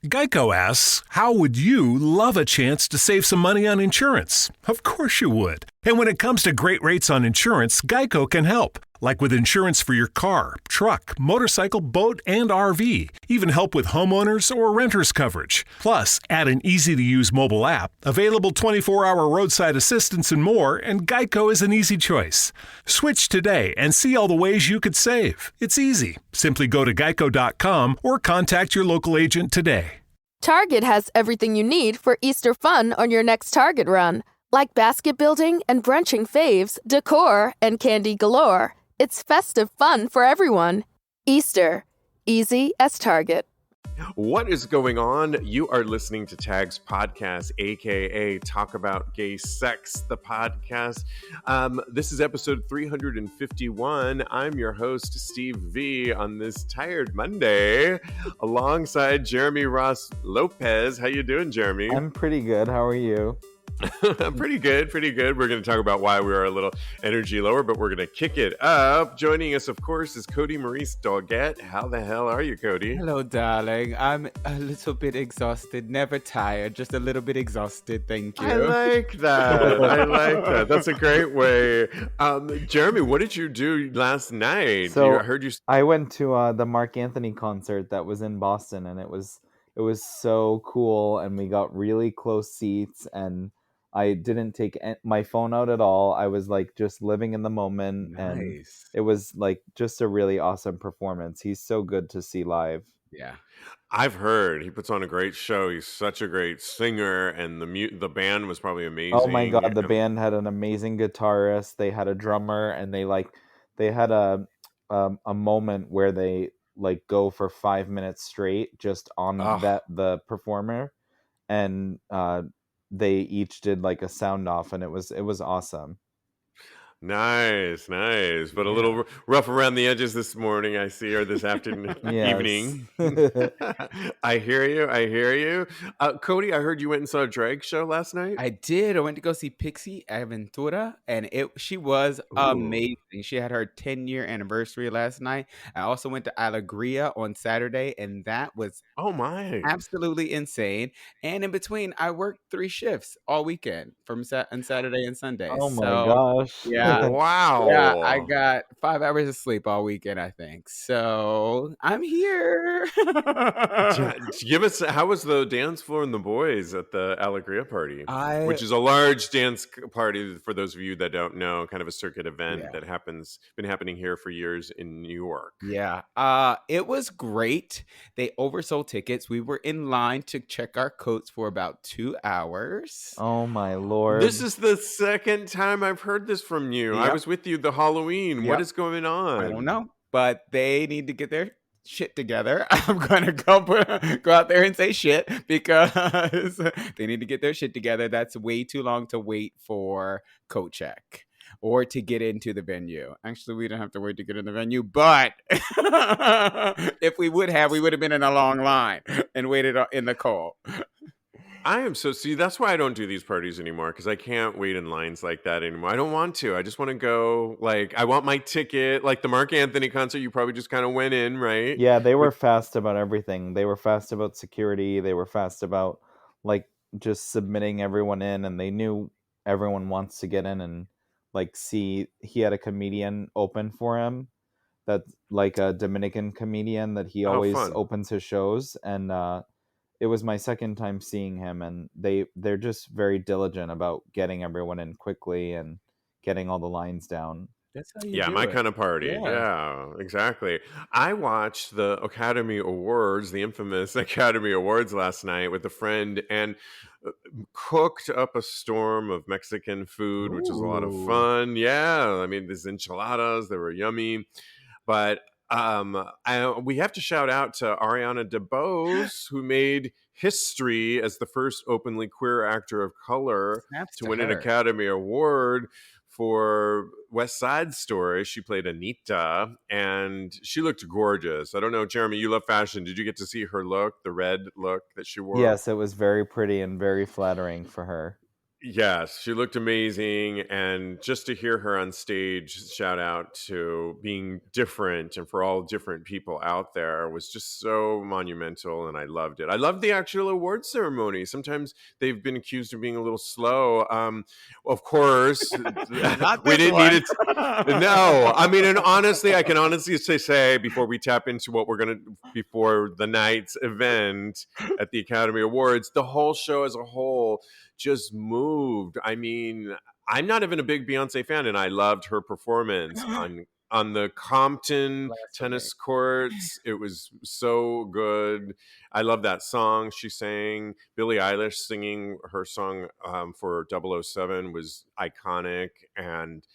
Geico asks, how would you love a chance to save some money on insurance? Of course you would. And when it comes to great rates on insurance, Geico can help. Like with insurance for your car, truck, motorcycle, boat, and RV. Even help with homeowners or renters coverage. Plus, add an easy-to-use mobile app, available 24-hour roadside assistance and more, and Geico is an easy choice. Switch today and see all the ways you could save. It's easy. Simply go to geico.com or contact your local agent today. Target has everything you need for Easter fun on your next Target run. Like basket building and brunching faves, decor, and candy galore. It's festive fun for everyone. Easter. Easy as Target. What is going on? You are listening to Tags Podcast, aka Talk About Gay Sex, the podcast. This is episode 351. I'm your host, Steve V, on this tired Monday, alongside Jeremy Ross Lopez. How you doing, Jeremy? I'm pretty good. How are you? Pretty good. We're going to talk about why we are a little energy lower, but we're going to kick it up. Joining us, of course, is Kodi, Maurice, Doggette. How the hell are you, Kodi? Hello, darling. I'm a little bit exhausted, never tired, just a little bit exhausted. Thank you. I like that. That's a great way. Jeremy, what did you do last night? So I heard you. I went to the Mark Anthony concert that was in Boston, and it was so cool, and we got really close seats, and I didn't take my phone out at all. I was like just living in the moment, and it was like just a really awesome performance. He's so good to see live. Yeah. I've heard he puts on a great show. He's such a great singer, and the band was probably amazing. Oh my God, the band had an amazing guitarist. They had a drummer, and they had a moment where they like go for 5 minutes straight just on the performer, and they each did like a sound off, and it was awesome. Nice. But a little rough around the edges this morning, I see, or this afternoon, evening. I hear you. Kodi, I heard you went and saw a drag show last night. I did. I went to go see Pixie Aventura, and she was amazing. She had her 10-year anniversary last night. I also went to Alegria on Saturday, and that was absolutely insane. And in between, I worked 3 shifts all weekend from Saturday and Sunday. Oh my gosh. Yeah. Wow. Yeah, I got 5 hours of sleep all weekend, I think. So I'm here. Give us, how was the dance floor and the boys at the Alegria party? Which is a large dance party, for those of you that don't know, kind of a circuit event that been happening here for years in New York. Yeah. It was great. They oversold tickets. We were in line to check our coats for about 2 hours. Oh my Lord. This is the second time I've heard this from you. Yep. I was with you the Halloween. Yep. What is going on? I don't know, but they need to get their shit together. I'm gonna go out there and say shit because they need to get their shit together. That's way too long to wait for coat check or to get into the venue. Actually, we don't have to wait to get in the venue, but if we would have been in a long line and waited in the cold. That's why I don't do these parties anymore, because I can't wait in lines like that anymore. I don't want to. I just want to go, like, I want my ticket. Like the Mark Anthony concert, you probably just kind of went in, right? Yeah, they were fast about everything. They were fast about security. They were fast about, like, just submitting everyone in, and they knew everyone wants to get in and, like, see. He had a comedian open for him that's, like, a Dominican comedian that he always opens his shows, and it was my second time seeing him, and they're just very diligent about getting everyone in quickly and getting all the lines down. That's how you do my it. kind of party. Yeah, exactly. I watched the Academy Awards, the infamous Academy Awards last night with a friend, and cooked up a storm of Mexican food, which was a lot of fun. Yeah, I mean, these enchiladas, they were yummy. But we have to shout out to Ariana DeBose, who made history as the first openly queer actor of color to win an Academy Award for West Side Story. She played Anita, and she looked gorgeous. I don't know, Jeremy, you love fashion. Did you get to see her look, the red look that she wore? Yes, it was very pretty and very flattering for her. Yes, she looked amazing. And just to hear her on stage, shout out to being different and for all different people out there was just so monumental. And I loved it. I loved the actual award ceremony. Sometimes they've been accused of being a little slow. Of course, Not we this didn't need one. it. No, I mean, and honestly, I can honestly say before we tap into what we're going to, before the night's event at the Academy Awards, the whole show as a whole just moved. I mean, I'm not even a big Beyonce fan, and I loved her performance on the Compton Blasphemy. tennis courts. It was so good. I love that song she sang. Billie Eilish singing her song for 007 was iconic. And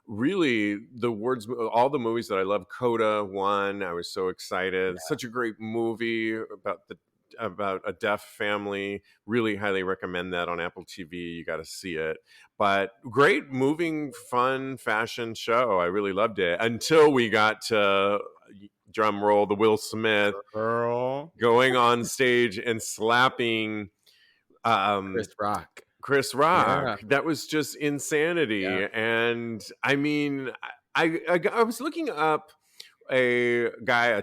really, the words, all the movies that I love, Coda won. I was so excited. Such a great movie about a deaf family. Really highly recommend that on Apple TV. You got to see it. But great, moving, fun fashion show. I really loved it until we got to drum roll the Will Smith Girl. going on stage and slapping Chris Rock. Chris Yeah. Rock. That was just insanity. Yeah. And I mean, I was looking up a guy,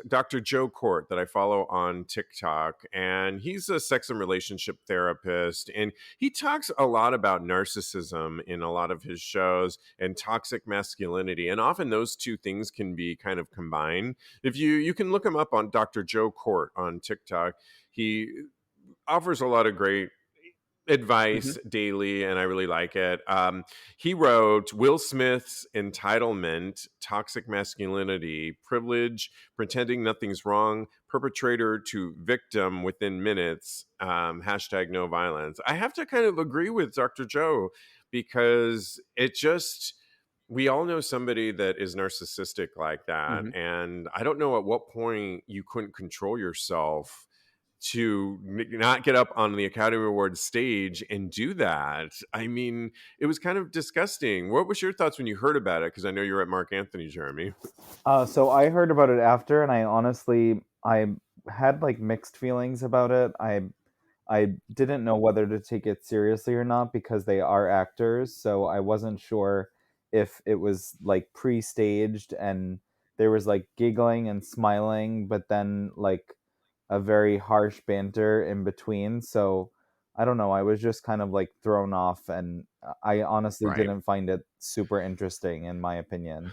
Dr. Joe Court, that I follow on TikTok, and he's a sex and relationship therapist, and he talks a lot about narcissism in a lot of his shows and toxic masculinity, and often those two things can be kind of combined. If you can look him up on Dr. Joe Court on TikTok, he offers a lot of great advice daily, and I really like it. He wrote Will Smith's Entitlement, Toxic Masculinity, Privilege, Pretending Nothing's Wrong, Perpetrator to Victim Within Minutes, hashtag no violence. I have to kind of agree with Dr. Joe because it just, we all know somebody that is narcissistic like that. Mhm. And I don't know at what point you couldn't control yourself to not get up on the Academy Awards stage and do that. I mean, it was kind of disgusting. What was your thoughts when you heard about it? Because I know you're at Mark Anthony, Jeremy. So I heard about it after, and I had like mixed feelings about it. I didn't know whether to take it seriously or not because they are actors, so I wasn't sure if it was like pre-staged and there was like giggling and smiling, but then like a very harsh banter in between. So I don't know. I was just kind of like thrown off, and I honestly Right. didn't find it super interesting, in my opinion.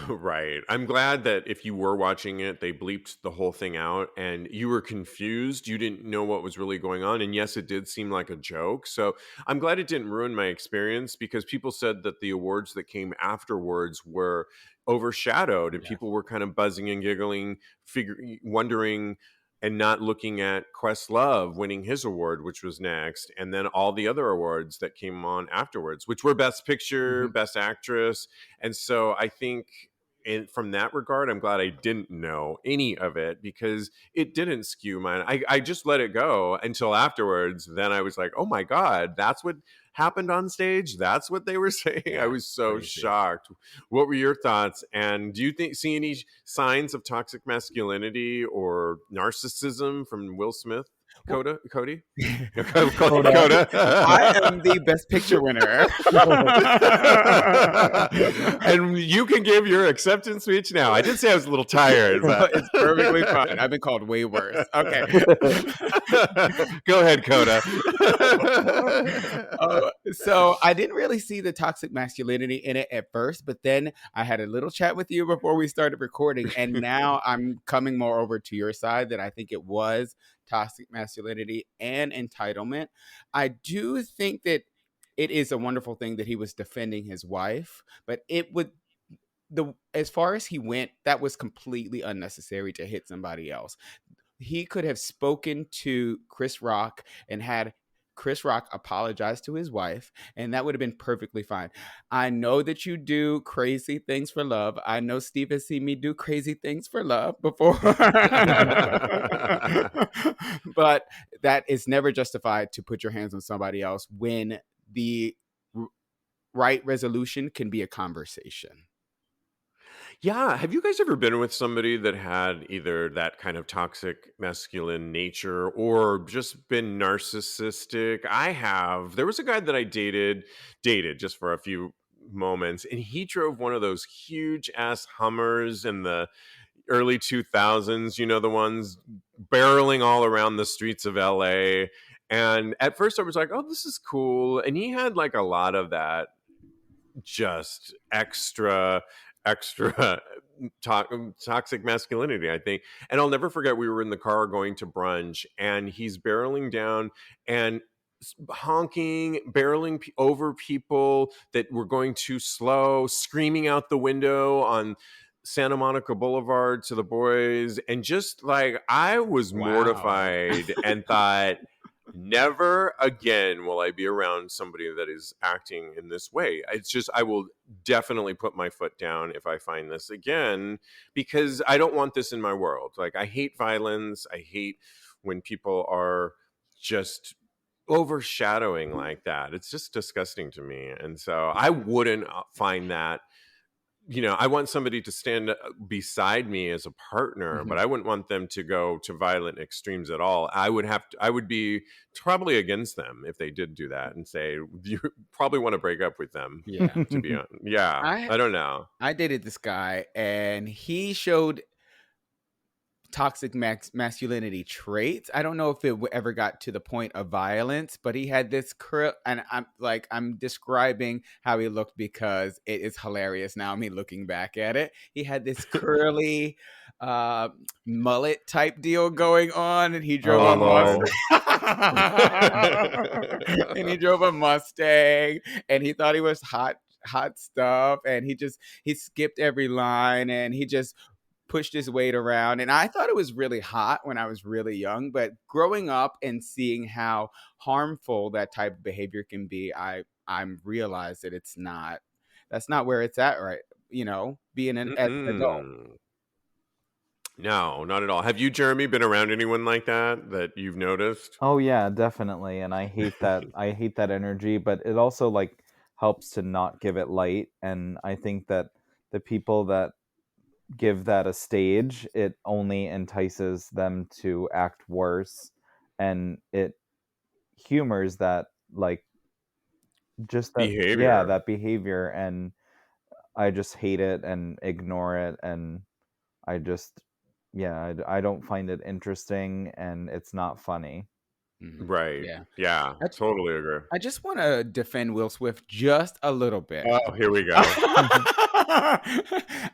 Right. I'm glad that if you were watching it, they bleeped the whole thing out and you were confused. You didn't know what was really going on. And yes, it did seem like a joke. So I'm glad it didn't ruin my experience because people said that the awards that came afterwards were overshadowed and Yeah. people were kind of buzzing and giggling, wondering and not looking at Questlove winning his award, which was next, and then all the other awards that came on afterwards, which were Best Picture, Mhm. Best Actress. And so I think from that regard, I'm glad I didn't know any of it because it didn't skew mine. I just let it go until afterwards. Then I was like, oh my God, that's what happened on stage. That's what they were saying. I Yeah, was so crazy. shocked. What were your thoughts? And do you see any signs of toxic masculinity or narcissism from Will Smith? Well- Kodi? Coda. I am the Best Picture winner. And you can give your acceptance speech now. I did say I was a little tired, but It's perfectly fine. I've been called way worse. Okay. Go ahead, Coda. So I didn't really see the toxic masculinity in it at first, but then I had a little chat with you before we started recording, and now I'm coming more over to your side that I think it was toxic masculinity and entitlement. I do think that it is a wonderful thing that he was defending his wife, but it would as far as he went, that was completely unnecessary to hit somebody else. He could have spoken to Chris Rock and had Chris Rock apologize to his wife, and that would have been perfectly fine. I know that you do crazy things for love. I know Steve has seen me do crazy things for love before. But that is never justified to put your hands on somebody else when the right resolution can be a conversation. Yeah. Have you guys ever been with somebody that had either that kind of toxic masculine nature or just been narcissistic? I have. There was a guy that I dated just for a few moments, and he drove one of those huge ass Hummers in the early 2000s, the ones barreling all around the streets of LA. And at first I was like, oh, this is cool. And he had like a lot of that just extra toxic masculinity, I think. And I'll never forget, we were in the car going to brunch, and he's barreling down and honking, barreling over people that were going too slow, screaming out the window on Santa Monica Boulevard to the boys. And just like, I was Wow. mortified and thought, never again will I be around somebody that is acting in this way. It's just, I will definitely put my foot down if I find this again, because I don't want this in my world. Like, I hate violence. I hate when people are just overshadowing like that. It's just disgusting to me. And so I wouldn't find that. I want somebody to stand beside me as a partner, but I wouldn't want them to go to violent extremes at all. I would be probably against them if they did do that and say, you probably want to break up with them. Yeah. To be honest. Yeah. I don't know. I dated this guy, and he showed toxic masculinity traits. I don't know if it ever got to the point of violence, but he had this curl, and I'm describing how he looked because it is hilarious now, me looking back at it. He had this curly mullet type deal going on, and he drove a Mustang. And he drove a Mustang, and he thought he was hot stuff, and he skipped every line, and he just pushed his weight around. And I thought it was really hot when I was really young, but growing up and seeing how harmful that type of behavior can be, I'm realized that that's not where it's at, right? Being an adult. No, not at all. Have you, Jeremy, been around anyone like that you've noticed? Oh yeah, definitely. And I hate that. I hate that energy, but it also like helps to not give it light. And I think that the people that give that a stage, it only entices them to act worse, and it humors that, like, just that Behavior. Yeah, that behavior. And I just hate it and ignore it, and I just I don't find it interesting, and it's not funny. Right. Yeah. Totally agree. I just want to defend Will Swift just a little bit. Oh, here we go.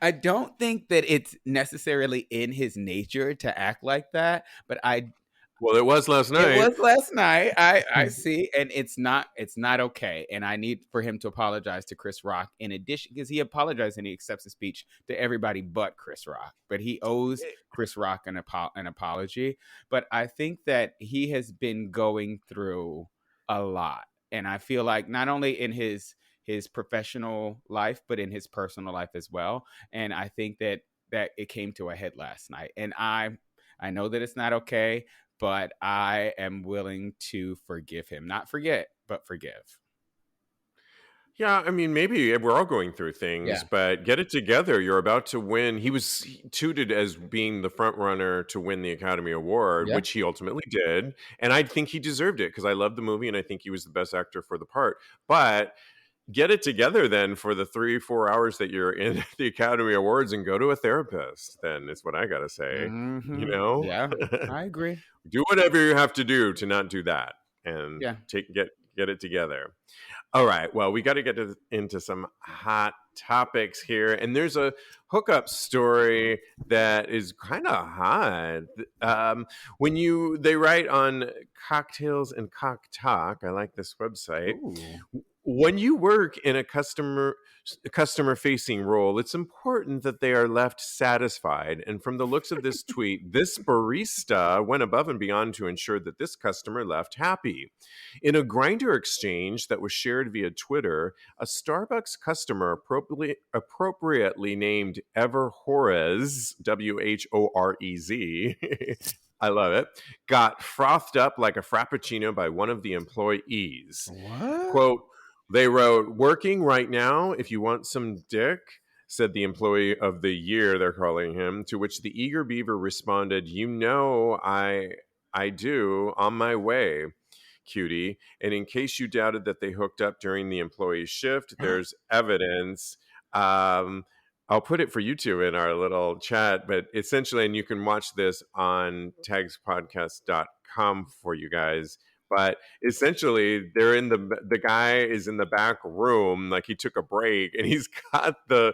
I don't think that it's necessarily in his nature to act like that, but well, it was last night. It was last night. I see, and it's not okay. And I need for him to apologize to Chris Rock in addition, because he apologized and he accepts the speech to everybody but Chris Rock. But he owes Chris Rock an apology. But I think that he has been going through a lot, and I feel like not only in his professional life, but in his personal life as well. And I think that it came to a head last night. And I know that it's not okay, but I am willing to forgive him. Not forget, but forgive. Yeah, I mean, maybe we're all going through things, but get it together. You're about to win. He was touted as being the front runner to win the Academy Award, which he ultimately did. And I think he deserved it because I love the movie and I think he was the best actor for the part. But get it together then for the 3-4 hours that you're in the Academy Awards and go to a therapist. Then is what I got to say. Yeah, I agree. Do whatever you have to do to not do that, and get it together. All right. Well, we got to get into some hot topics here, and there's a hookup story that is kind of hot. They write on Cocktails and Cock Talk. I like this website. Ooh. When you work in a customer-facing role, it's important that they are left satisfied. And from the looks of this tweet, this barista went above and beyond to ensure that this customer left happy. In a Grindr exchange that was shared via Twitter, a Starbucks customer appropriately named Ever Horez, WHOREZ, I love it, got frothed up like a frappuccino by one of the employees. What? Quote, they wrote, "Working right now if you want some dick. said the employee of the year, they're calling him, to which the eager beaver responded, "You know, I do, on my way, cutie. And in case you doubted that they hooked up during the employee shift, there's evidence. I'll put it for you two in our little chat, but essentially, and you can watch this on TAGSPodcast.com for you guys. But essentially, they're in the guy is in the back room, like he took a break, and he's got the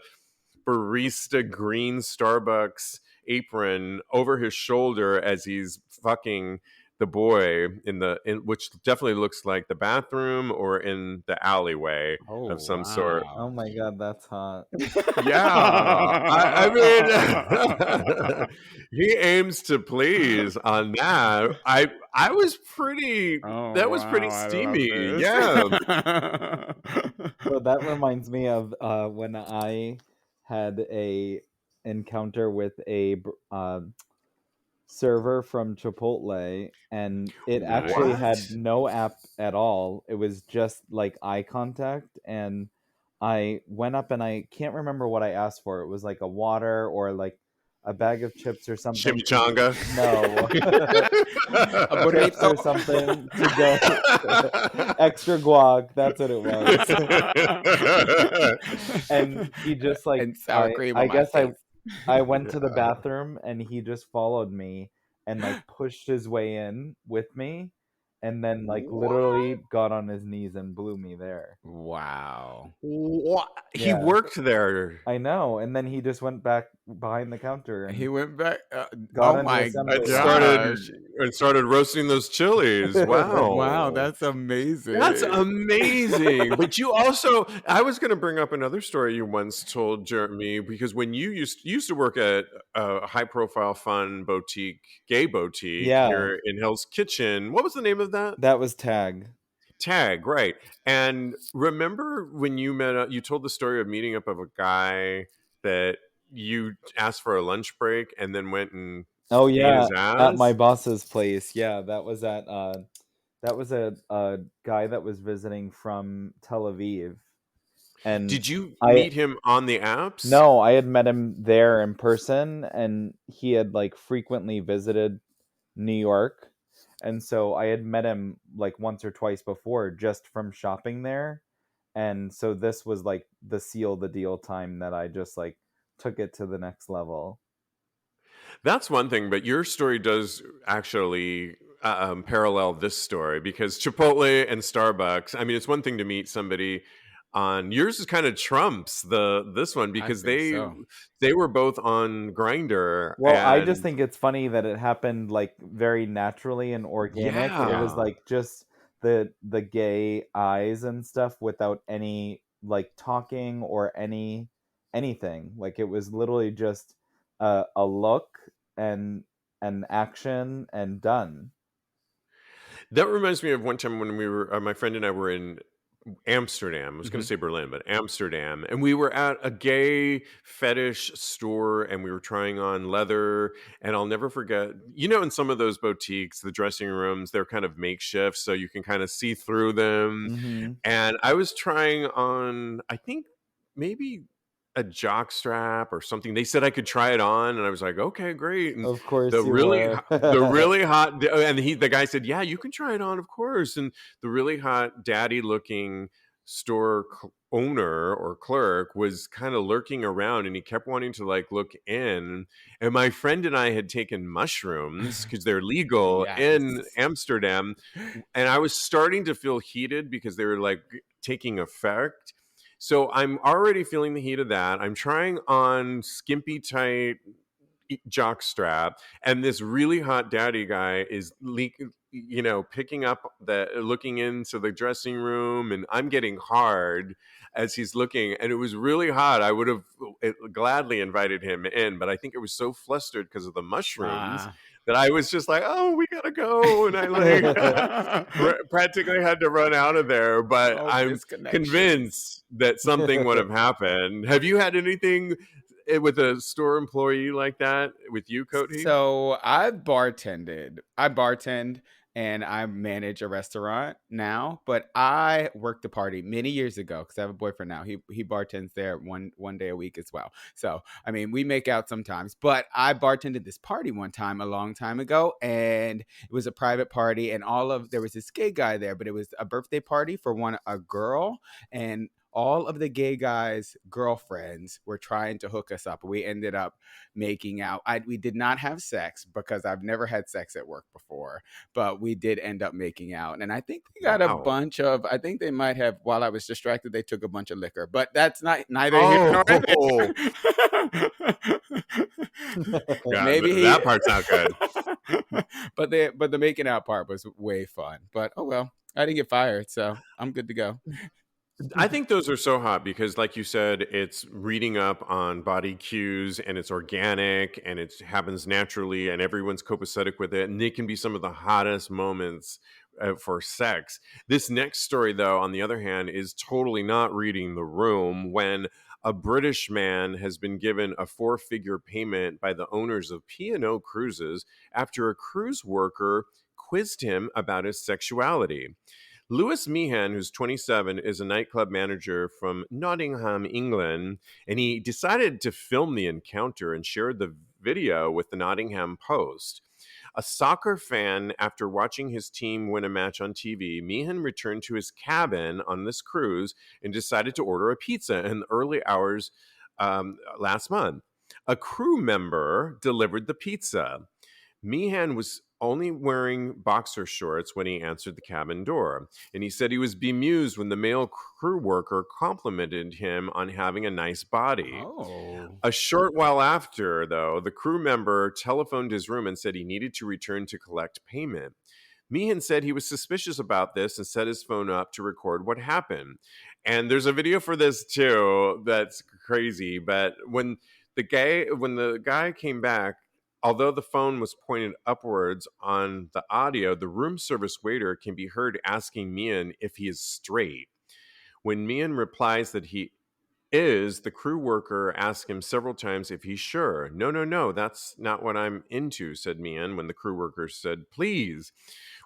barista green Starbucks apron over his shoulder as he's fucking the boy in which definitely looks like the bathroom or in the alleyway of some sort. Oh my god, that's hot. Yeah, I mean, he aims to please on that. I was pretty. That was pretty steamy. Yeah. So that reminds me of when I had a encounter with a server from Chipotle, and it actually had What? no app at all. It was just like eye contact, and I went up and I can't remember what I asked for. It was like a water or like a bag of chips or something. Chimichanga. No. Chips or something to go. Extra guac, that's what it was. And he just like, and sour cream I on my guess face. I went to the bathroom and he just followed me and like pushed his way in with me and then like literally got on his knees and blew me there. Wow. What? He Yeah. worked there. I know. And then he just went back behind the counter and He went back. got Oh in the my assembly gosh. And started roasting those chilies. Wow. Wow, that's amazing. That's amazing. But you also, I was going to bring up another story you once told, Jeremy, because when you used to work at a high profile, fun boutique, gay boutique here in Hell's Kitchen. What was the name of that? That was Tag. Tag, right. And remember when you you told the story of meeting up of a guy that you asked for a lunch break and then went and ate his ass? At my boss's place. Yeah, that was at that was a guy that was visiting from Tel Aviv. And did you meet him on the apps? No, I had met him there in person, and he had like frequently visited New York. And so I had met him like once or twice before just from shopping there. And so this was like the seal the deal time that I just like took it to the next level. That's one thing, but your story does actually parallel this story because Chipotle and Starbucks. I mean, it's one thing to meet somebody on yours is kind of trumps this one because they were both on Grindr. Well, I just think it's funny that it happened like very naturally and organic. Yeah. It was like just the gay eyes and stuff without any like talking or anything. Like it was literally just a look and an action and done. That reminds me of one time when we were my friend and I were in Amsterdam. I was going to say Berlin, but Amsterdam. And we were at a gay fetish store and we were trying on leather. And I'll never forget, in some of those boutiques, the dressing rooms, they're kind of makeshift. So you can kind of see through them. Mm-hmm. And I was trying on, I think maybe a jock strap or something. They said I could try it on, and I was like, okay, great. And of course, the really hot, and the guy said, yeah, you can try it on, of course. And the really hot, daddy-looking store owner or clerk was kind of lurking around, and he kept wanting to like look in. And my friend and I had taken mushrooms because they're legal in Amsterdam, and I was starting to feel heated because they were like taking effect. So I'm already feeling the heat of that. I'm trying on skimpy tight jock strap, and this really hot daddy guy is picking up looking into the dressing room, and I'm getting hard as he's looking, and it was really hot. I would have gladly invited him in, but I think it was so flustered because of the mushrooms that I was just like, oh, we gotta go. And I like practically had to run out of there, but I'm convinced that something would have happened. Have you had anything with a store employee like that with you, Kodi? So I bartend, and I manage a restaurant now. But I worked the party many years ago because I have a boyfriend now. He bartends there one day a week as well. So I mean, we make out sometimes. But I bartended this party one time a long time ago, and it was a private party, and there was this gay guy there, but it was a birthday party for a girl, and all of the gay guys' girlfriends were trying to hook us up. We ended up making out. We did not have sex because I've never had sex at work before, but we did end up making out. And I think they got a bunch of, I think they might have, while I was distracted, they took a bunch of liquor, but that's neither here nor there. God, maybe that part's not good. But the making out part was way fun. But oh well, I didn't get fired, so I'm good to go. I think those are so hot because, like you said, it's reading up on body cues and it's organic and it happens naturally and everyone's copacetic with it. And they can be some of the hottest moments for sex. This next story, though, on the other hand, is totally not reading the room when a British man has been given a 4-figure payment by the owners of P&O Cruises after a cruise worker quizzed him about his sexuality. Lewis Meehan, who's 27, is a nightclub manager from Nottingham, England, and he decided to film the encounter and shared the video with the Nottingham Post. A soccer fan, after watching his team win a match on TV, Meehan returned to his cabin on this cruise and decided to order a pizza in the early hours last month. A crew member delivered the pizza. Meehan was only wearing boxer shorts when he answered the cabin door, and he said he was bemused when the male crew worker complimented him on having a nice body. Oh. A short while after, though, the crew member telephoned his room and said he needed to return to collect payment. Meehan said he was suspicious about this and set his phone up to record what happened. And there's a video for this too that's crazy, but when the guy came back, although the phone was pointed upwards on the audio, the room service waiter can be heard asking Meehan if he is straight. When Meehan replies that he is, the crew worker asks him several times if he's sure. No, that's not what I'm into, said Meehan, when the crew worker said, please.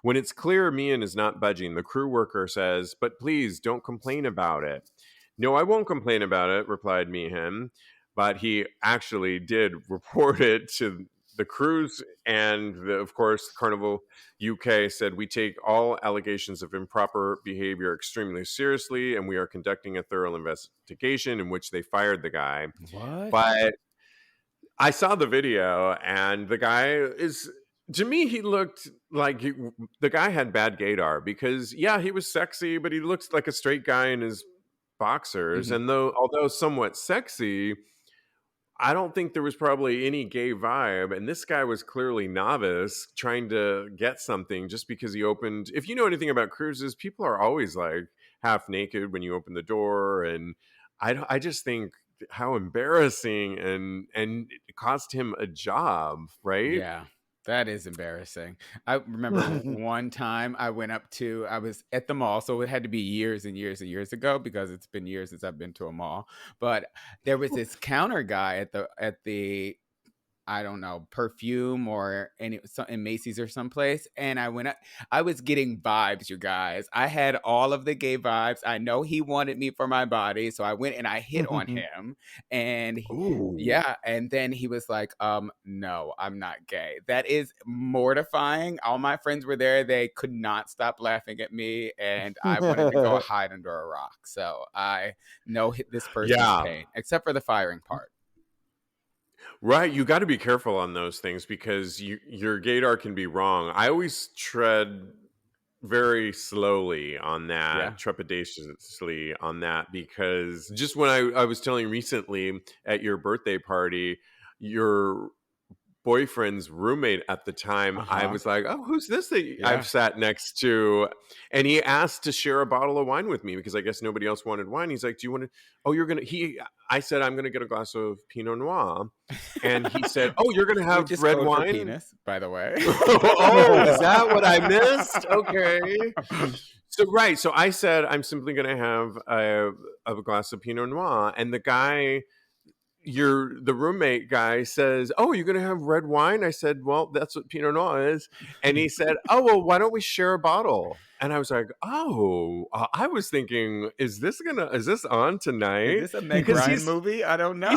When it's clear Meehan is not budging, the crew worker says, but please don't complain about it. No, I won't complain about it, replied Meehan, but he actually did report it to the cruise, and of course, Carnival UK said, we take all allegations of improper behavior extremely seriously, and we are conducting a thorough investigation, in which they fired the guy. What? But I saw the video, and the guy is, to me, he looked like the guy had bad gaydar, because, yeah, he was sexy, but he looks like a straight guy in his boxers. Mhm. And although somewhat sexy, I don't think there was probably any gay vibe. And this guy was clearly novice trying to get something just because he opened. If you know anything about cruises, people are always like half naked when you open the door. And I just think how embarrassing, and it cost him a job, right? Yeah. That is embarrassing. I remember one time I was at the mall, so it had to be years and years and years ago because it's been years since I've been to a mall. But there was this counter guy at the I don't know, perfume or in Macy's or someplace. And I was getting vibes, you guys. I had all of the gay vibes. I know he wanted me for my body. So I went and I hit on him. And yeah. And then he was like, no, I'm not gay. That is mortifying. All my friends were there. They could not stop laughing at me. And I wanted to go hide under a rock. So I know this person's pain, except for the firing part. Right. You got to be careful on those things because your gaydar can be wrong. I always tread very slowly on that, trepidatiously on that, because just when I was telling recently at your birthday party, your boyfriend's roommate at the time, I was like, oh, who's this that I've sat next to? And he asked to share a bottle of wine with me because I guess nobody else wanted wine. He's like, do you want to, I said, I'm going to get a glass of Pinot Noir. And he said, oh, you're going to have red wine? Penis, by the way. Oh, is that what I missed? Okay. So I said, I'm simply going to have a glass of Pinot Noir. And the guy the roommate guy says, "Oh, you're gonna have red wine?" I said, "Well, that's what Pinot Noir is." And he said, "Oh, well, why don't we share a bottle?" And I was like, "Oh, I was thinking, is this on Is tonight?" this a Meg Because Ryan movie? I don't know.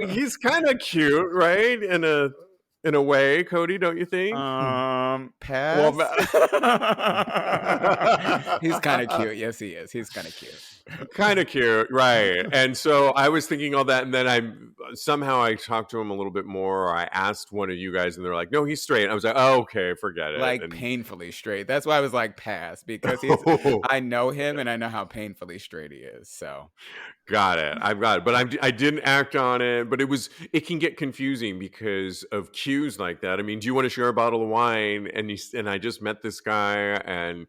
he's kind of cute, right? In a way, Kodi, don't you think? Pass. Well, He's kind of cute. Yes, he is. He's kind of cute. kind of cute, right? And so I was thinking all that, and then I talked to him a little bit more. Or I asked one of you guys, and they're like, "No, he's straight." And I was like, "Oh, okay, forget it." Like And painfully straight. That's why I was like, pass, because I know him and I know how painfully straight he is. So got it. I've got it, but I didn't act on it. But it can get confusing because of cues like that. I mean, do you want to share a bottle of wine? And I just met this guy, and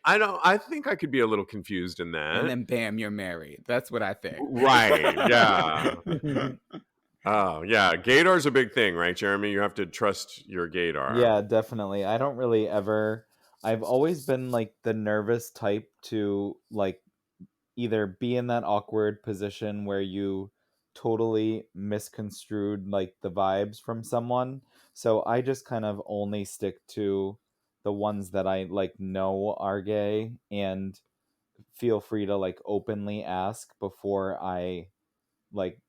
I think I could be a little confused in that. and then bam, you're married. That's what I think. Right. Yeah. Oh, yeah. Gaydar's a big thing, right, Jeremy? You have to trust your gaydar. Yeah, definitely. I don't really ever. I've always been like the nervous type to like either be in that awkward position where you totally misconstrued like the vibes from someone. So I just kind of only stick to the ones that I like know are gay and feel free to like openly ask before I like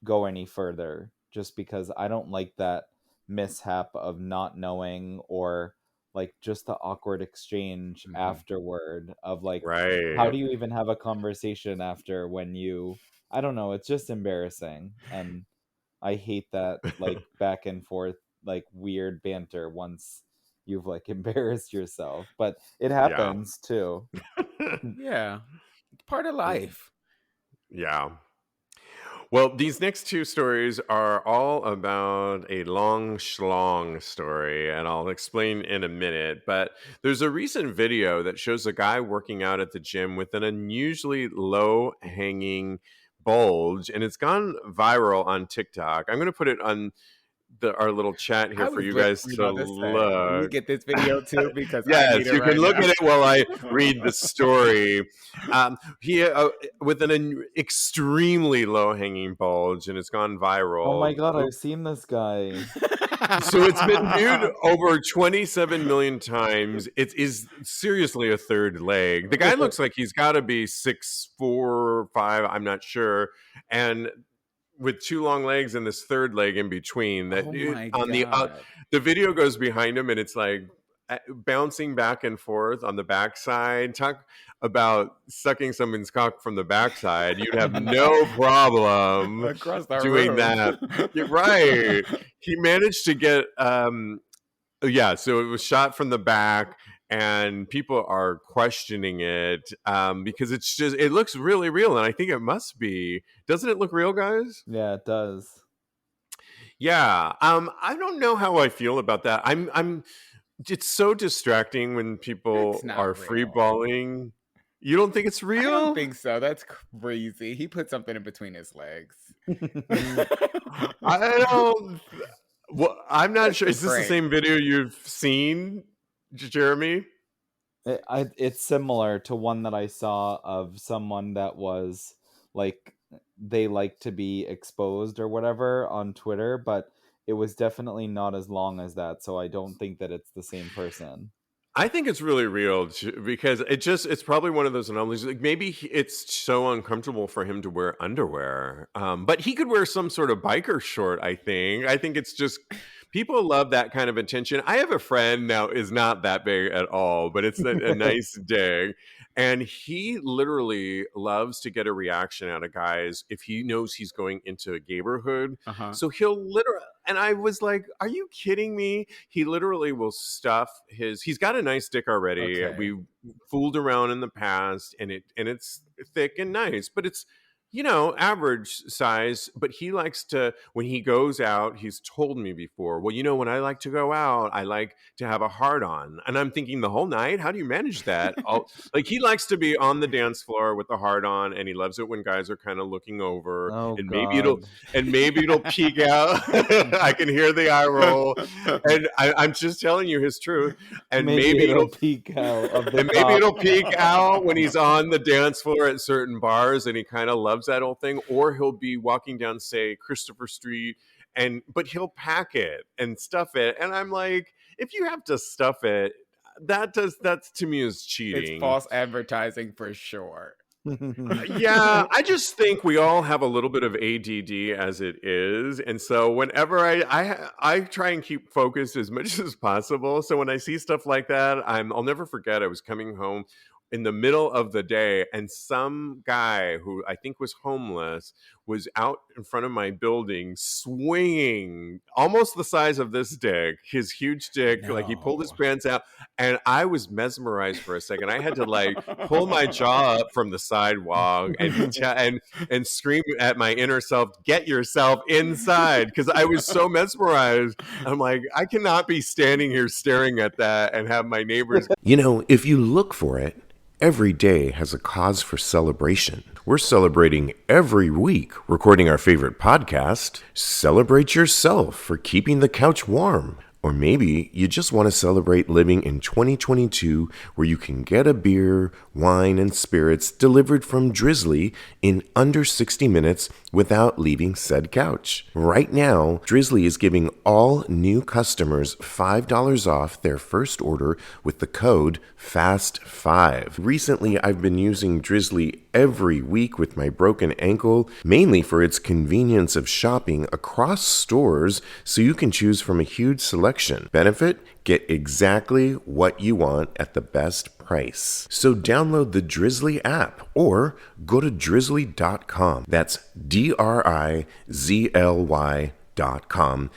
go any further, just because I don't like that mishap of not knowing, or like just the awkward exchange afterward of like, how Right. do you even have a conversation after when I don't know, it's just embarrassing. And I hate that like back and forth like weird banter once you've like embarrassed yourself, but it Yeah. happens too. Yeah. It's part of life. Yeah. Well, these next two stories are all about a long schlong story, and I'll explain in a minute. But there's a recent video that shows a guy working out at the gym with an unusually low hanging bulge, and it's gone viral on TikTok. I'm going to put it on our little chat here for you guys to Can we look. get this video too? Because I Yes, need it you can right look now. at it while I read the story. He with an extremely low hanging bulge, and it's gone viral. Oh my god, I've seen this guy. So it's been viewed over 27 million times. It is seriously a third leg. The guy looks like he's got to be 6'4" or 5", I'm not sure, and with two long legs and this third leg in between. That Oh my on God. the video goes behind him, and it's like bouncing back and forth on the backside. Talk about sucking someone's cock from the backside. You'd have no problem Across the doing room. that. You're right. He managed to get yeah, so it was shot from the back, and people are questioning it because it looks really real, and I think it must be. Doesn't it look real, guys? Yeah, it does. Yeah. I don't know how I feel about that. It's so distracting when people It's not are real. free balling. You don't think it's real? I don't think so. That's crazy. He put something in between his legs. I don't. Well, I'm not sure. Is this the Frank. same video you've seen, Jeremy? It's similar to one that I saw of someone that was like, they like to be exposed or whatever on Twitter, but it was definitely not as long as that, so I don't think that it's the same person. I think it's really real because it's probably one of those anomalies. Like maybe it's so uncomfortable for him to wear underwear, but he could wear some sort of biker short. I think it's just people love that kind of attention. I have a friend now is not that big at all, but it's a nice dig. And he literally loves to get a reaction out of guys if he knows he's going into a gayborhood. So he'll literally, and I was like, are you kidding me? He literally will stuff he's got a nice dick already. Okay. We fooled around in the past, and it's thick and nice, but it's, average size. But he likes to, when he goes out, he's told me before, well, when I like to go out, I like to have a hard on. And I'm thinking, the whole night, how do you manage that? Like, he likes to be on the dance floor with the hard on, and he loves it when guys are kind of looking over. Oh, and God. maybe it'll peek out. I can hear the eye roll. And I'm just telling you his truth. And maybe it'll peek out of the and maybe top. it'll peek out when he's on the dance floor at certain bars, and he kind of loves loves that whole thing. Or he'll be walking down, say, Christopher Street, but he'll pack it and stuff it. And I'm like, if you have to stuff it, that to me is cheating. It's false advertising for sure. Yeah, I just think we all have a little bit of ADD as it is, and so whenever I try and keep focused as much as possible. So when I see stuff like that, I'll never forget. I was coming home in the middle of the day, and some guy who I think was homeless was out in front of my building swinging almost the size of this dick, his huge dick. Like he pulled his pants out, and I was mesmerized for a second. I had to like pull my jaw up from the sidewalk and scream at my inner self, "Get yourself inside," because I was so mesmerized. I'm like, I cannot be standing here staring at that and have my neighbors. You know, if you look for it, every day has a cause for celebration. We're celebrating every week, recording our favorite podcast. Celebrate yourself for keeping the couch warm. Or maybe you just want to celebrate living in 2022, where you can get a beer, wine, and spirits delivered from Drizzly in under 60 minutes without leaving said couch. Right now, Drizzly is giving all new customers $5 off their first order with the code FAST5. Recently, I've been using Drizzly every week with my broken ankle, mainly for its convenience of shopping across stores so you can choose from a huge selection. Benefit? Get exactly what you want at the best price. So download the Drizzly app or go to drizzly.com. That's DRIZLY.com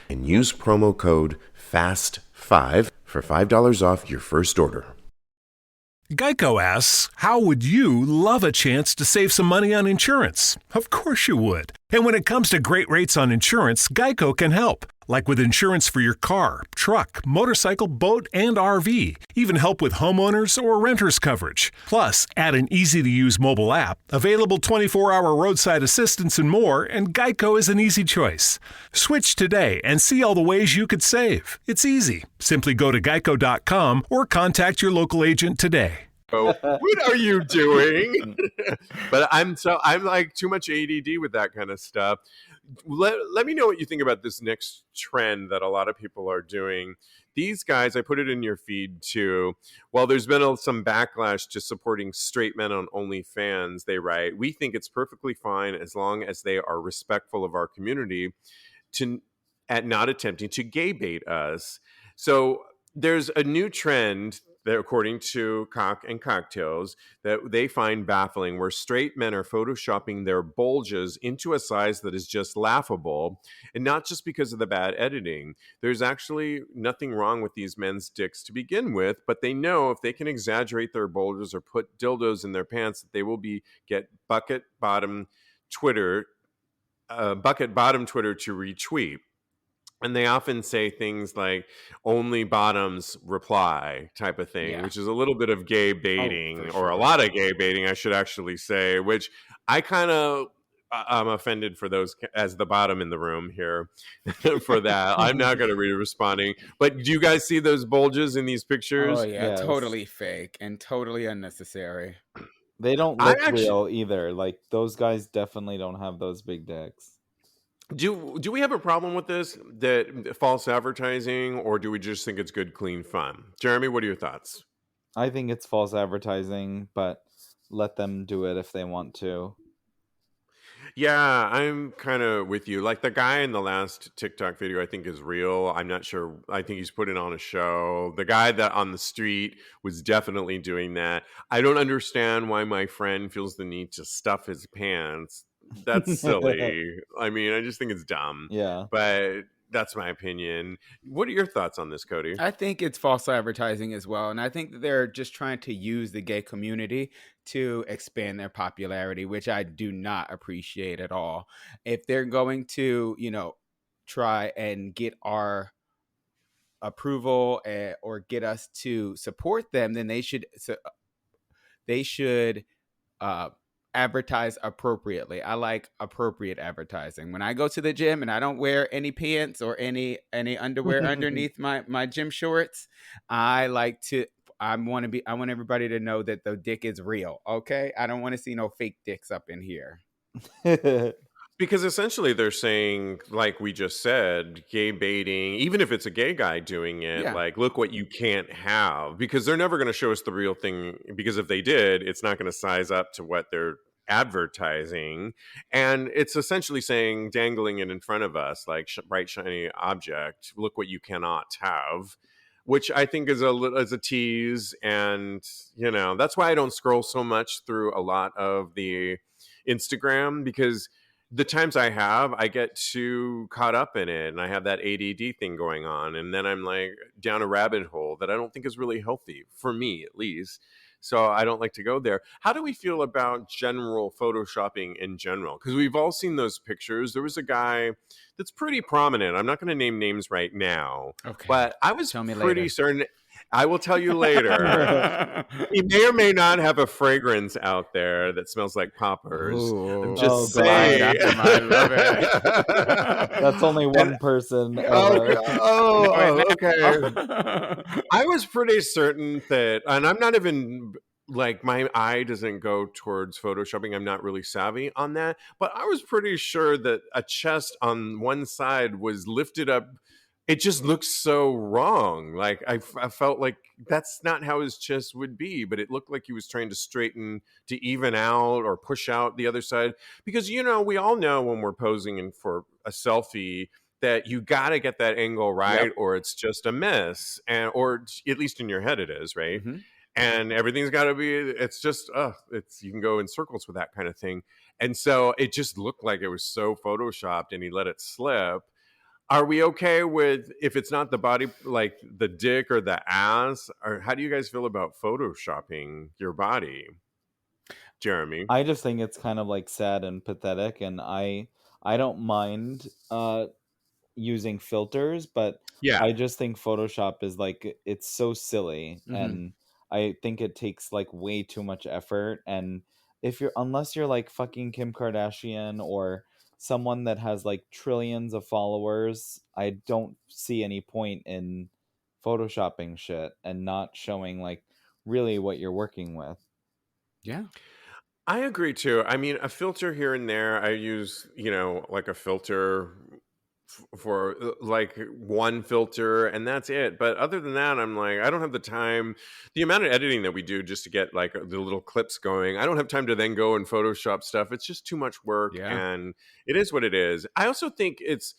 and use promo code FAST5 for $5 off your first order. Geico asks, how would you love a chance to save some money on insurance? Of course you would. And when it comes to great rates on insurance, Geico can help. Like with insurance for your car, truck, motorcycle, boat, and RV. Even help with homeowners or renters coverage. Plus, add an easy-to-use mobile app, available 24-hour roadside assistance, and more, and Geico is an easy choice. Switch today and see all the ways you could save. It's easy. Simply go to geico.com or contact your local agent today. What are you doing? But I'm like too much ADD with that kind of stuff. Let me know what you think about this next trend that a lot of people are doing. These guys, I put it in your feed too. Well, there's been some backlash to supporting straight men on OnlyFans. They write, we think it's perfectly fine as long as they are respectful of our community at not attempting to gay bait us. So there's a new trend that, according to Cock and Cocktails, that they find baffling, where straight men are photoshopping their bulges into a size that is just laughable, and not just because of the bad editing. There's actually nothing wrong with these men's dicks to begin with, but they know if they can exaggerate their bulges or put dildos in their pants, that they will get bucket bottom Twitter to retweet. And they often say things like only bottoms reply type of thing, which is a little bit of gay baiting, or a lot of gay baiting, I should actually say, which I'm offended for those as the bottom in the room here for that. I'm not going to be responding. But do you guys see those bulges in these pictures? Oh, yeah, Yes. Totally fake and totally unnecessary. They don't look real either. Like, those guys definitely don't have those big dicks. Do we have a problem with this, that false advertising, or do we just think it's good, clean fun? Jeremy, what are your thoughts? I think it's false advertising, but let them do it if they want to. Yeah, I'm kind of with you. Like the guy in the last TikTok video, I think is real. I'm not sure. I think he's putting on a show. The guy that on the street was definitely doing that. I don't understand why my friend feels the need to stuff his pants. That's silly. I mean, I just think it's dumb. Yeah. But that's my opinion. What are your thoughts on this, Kodi? I think it's false advertising as well. And I think that they're just trying to use the gay community to expand their popularity, which I do not appreciate at all. If they're going to, try and get our approval or get us to support them, then they should advertise appropriately. I like appropriate advertising. When I go to the gym and I don't wear any pants or any underwear underneath my gym shorts, I want everybody to know that the dick is real. Okay, I don't want to see no fake dicks up in here. Because essentially they're saying, like we just said, gay baiting, even if it's a gay guy doing it, Yeah. like, look what you can't have, because they're never going to show us the real thing. Because if they did, it's not going to size up to what they're advertising. And it's essentially saying, dangling it in front of us, like bright, shiny object, look what you cannot have. Which I think is a tease. And, that's why I don't scroll so much through a lot of the Instagram, because the times I get too caught up in it, and I have that ADD thing going on, and then I'm like down a rabbit hole that I don't think is really healthy for me, at least. So I don't like to go there. How do we feel about general photoshopping in general? Because we've all seen those pictures. There was a guy that's pretty prominent. I'm not going to name names right now, Okay. but I was Tell me pretty later. certain. I will tell you later. He may or may not have a fragrance out there that smells like poppers. Ooh. I'm just Oh, saying. God. I love it. That's only one person ever. Okay. I was pretty certain that, and I'm not even like, my eye doesn't go towards photoshopping. I'm not really savvy on that, but I was pretty sure that a chest on one side was lifted up. It just looks so wrong. Like I felt like that's not how his chest would be, but it looked like he was trying to straighten to even out or push out the other side. Because, we all know when we're posing for a selfie that you got to get that angle right, or it's just a mess. And, or at least in your head it is, right? Mhm. And everything's got to be, it's just, you can go in circles with that kind of thing. And so it just looked like it was so photoshopped, and he let it slip. Are we okay with, if it's not the body, like the dick or the ass? Or how do you guys feel about photoshopping your body, Jeremy? I just think it's kind of like sad and pathetic, and I don't mind using filters, but Yeah. I just think Photoshop is like, it's so silly, Mhm. and I think it takes like way too much effort. And unless you're like fucking Kim Kardashian or someone that has like trillions of followers, I don't see any point in photoshopping shit and not showing like really what you're working with. Yeah. I agree too. I mean, a filter here and there. I use, like a filter for like one filter, and that's it. But other than that, I'm like, I don't have the time. The amount of editing that we do just to get like the little clips going, I don't have time to then go and Photoshop stuff. It's just too much work, Yeah. and it is what it is. I also think it's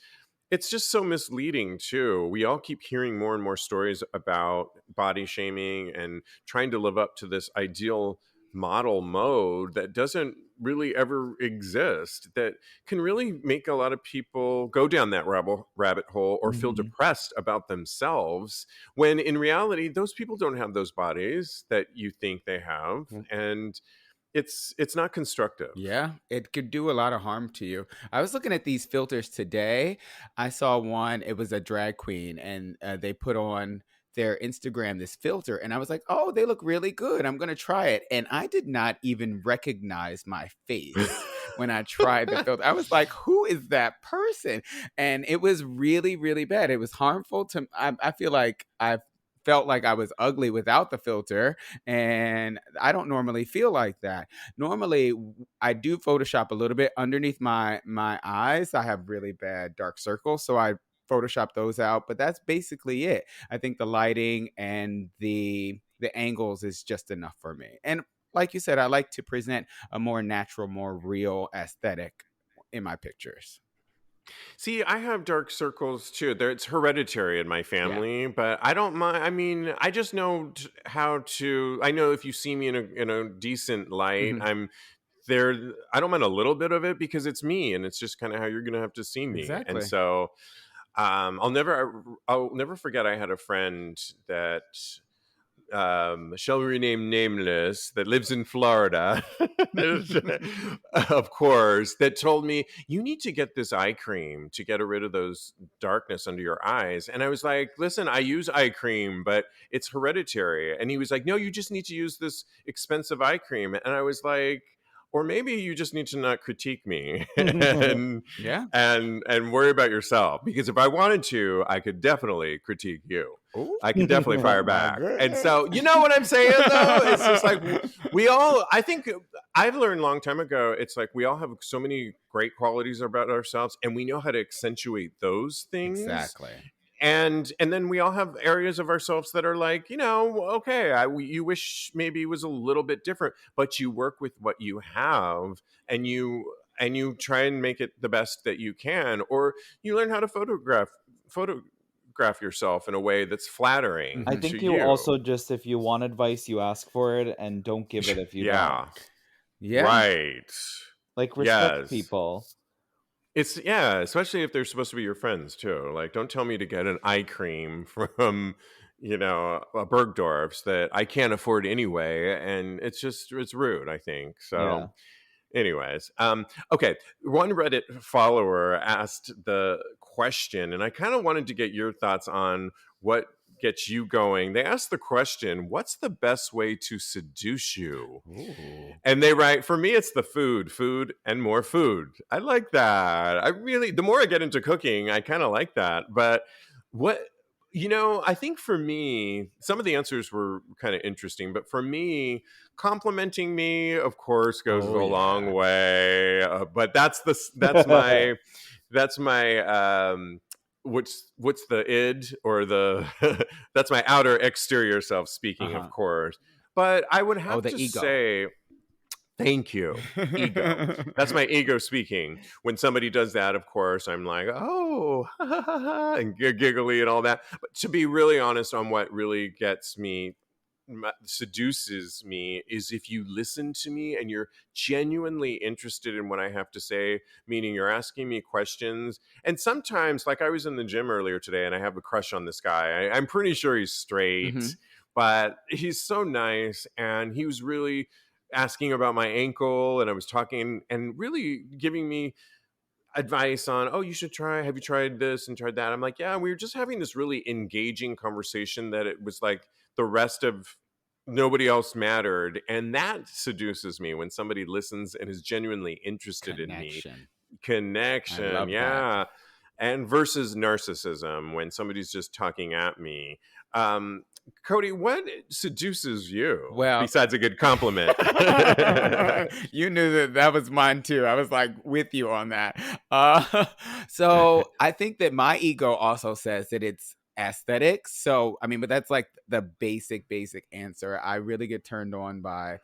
just so misleading too. We all keep hearing more and more stories about body shaming and trying to live up to this ideal model mode that doesn't really ever exist, that can really make a lot of people go down that rabbit hole or feel Mhm. depressed about themselves, when in reality those people don't have those bodies that you think they have. And it's not constructive. Yeah, it could do a lot of harm to you. I was looking at these filters today. I saw one, it was a drag queen, and they put on their Instagram this filter, and I was like, oh, they look really good. I'm going to try it. And I did not even recognize my face when I tried the filter. I was like, who is that person? And it was really, really bad. It was harmful to, I feel like I felt like I was ugly without the filter, and I don't normally feel like that. Normally I do Photoshop a little bit underneath my eyes. I have really bad dark circles, so I Photoshop those out, but that's basically it. I think the lighting and the angles is just enough for me. And like you said, I like to present a more natural, more real aesthetic in my pictures. See, I have dark circles too. It's hereditary in my family, but I don't mind. I mean, I just know how to. I know if you see me in a decent light, Mhm. I'm there. I don't mind a little bit of it because it's me, and it's just kind of how you're gonna have to see me. And Exactly. so, I'll never forget. I had a friend that shall rename nameless, that lives in Florida, of course, that told me, you need to get this eye cream to get rid of those darkness under your eyes. And I was like, listen, I use eye cream, but it's hereditary. And he was like, no, you just need to use this expensive eye cream. And I was like, or maybe you just need to not critique me and Yeah. and worry about yourself, because if I wanted to, I could definitely critique you. Ooh. I can definitely Oh fire my back. And goodness. so, you know what I'm saying, though? It's just like we all, I think I've learned a long time ago, it's like we all have so many great qualities about ourselves, and we know how to accentuate those things. Exactly. And then we all have areas of ourselves that are like, you know, okay, you wish maybe it was a little bit different, but you work with what you have, and you try and make it the best that you can, or you learn how to photograph yourself in a way that's flattering I Mhm. think to you you. also just, if you want advice, you ask for it and don't give it if you don't. Yeah, Yeah. right. Like, respect Yes. people. It's especially if they're supposed to be your friends too. Like, don't tell me to get an eye cream from, a Bergdorf's that I can't afford anyway, and it's rude, I think. So, Yeah. anyways, okay. One Reddit follower asked the question, and I kind of wanted to get your thoughts on what gets you going. They asked the question, "What's the best way to seduce you?" Ooh. And they write, for me, it's the food, and more food. I like that. The more I get into cooking, I kind of like that. But what, I think for me, some of the answers were kind of interesting. But for me, complimenting me, of course, goes a Oh, long yeah. way. But that's my, what's the id or the, that's my outer exterior self speaking, of Uh-huh. course. But I would Oh, have the to ego. say, thank you. Ego. That's my ego speaking. When somebody does that, of course, I'm like, oh, ha, ha, ha, ha, and giggly and all that. But to be really honest on what really gets me, seduces me, is if you listen to me and you're genuinely interested in what I have to say, meaning you're asking me questions. And sometimes, like I was in the gym earlier today and I have a crush on this guy. I'm pretty sure he's straight, Mhm. but he's so nice, and he was really asking about my ankle, and I was talking and really giving me advice on, oh, have you tried this and tried that? I'm like, yeah, we were just having this really engaging conversation that it was like the rest of nobody else mattered. And that seduces me, when somebody listens and is genuinely interested in me. Connection. I Connection, love that. yeah. And versus narcissism, when somebody's just talking at me. Kodi, what seduces you Well, besides a good compliment? you knew that was mine too. I was like with you on that. So I think that my ego also says that it's aesthetics. So I mean, but that's like the basic answer. I really get turned on by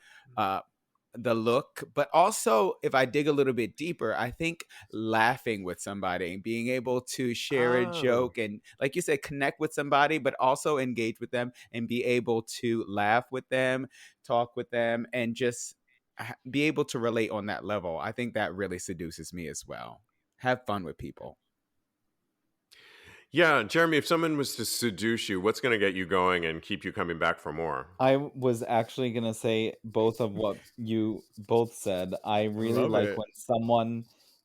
the look, but also if I dig a little bit deeper, I think laughing with somebody and being able to share a Oh. joke and, like you said, connect with somebody, but also engage with them and be able to laugh with them, talk with them, and just be able to relate on that level. I think that really seduces me as well. Have fun with people. Yeah, Jeremy, if someone was to seduce you, what's going to get you going and keep you coming back for more? I was actually going to say both of what you both said. I really Love like it. when someone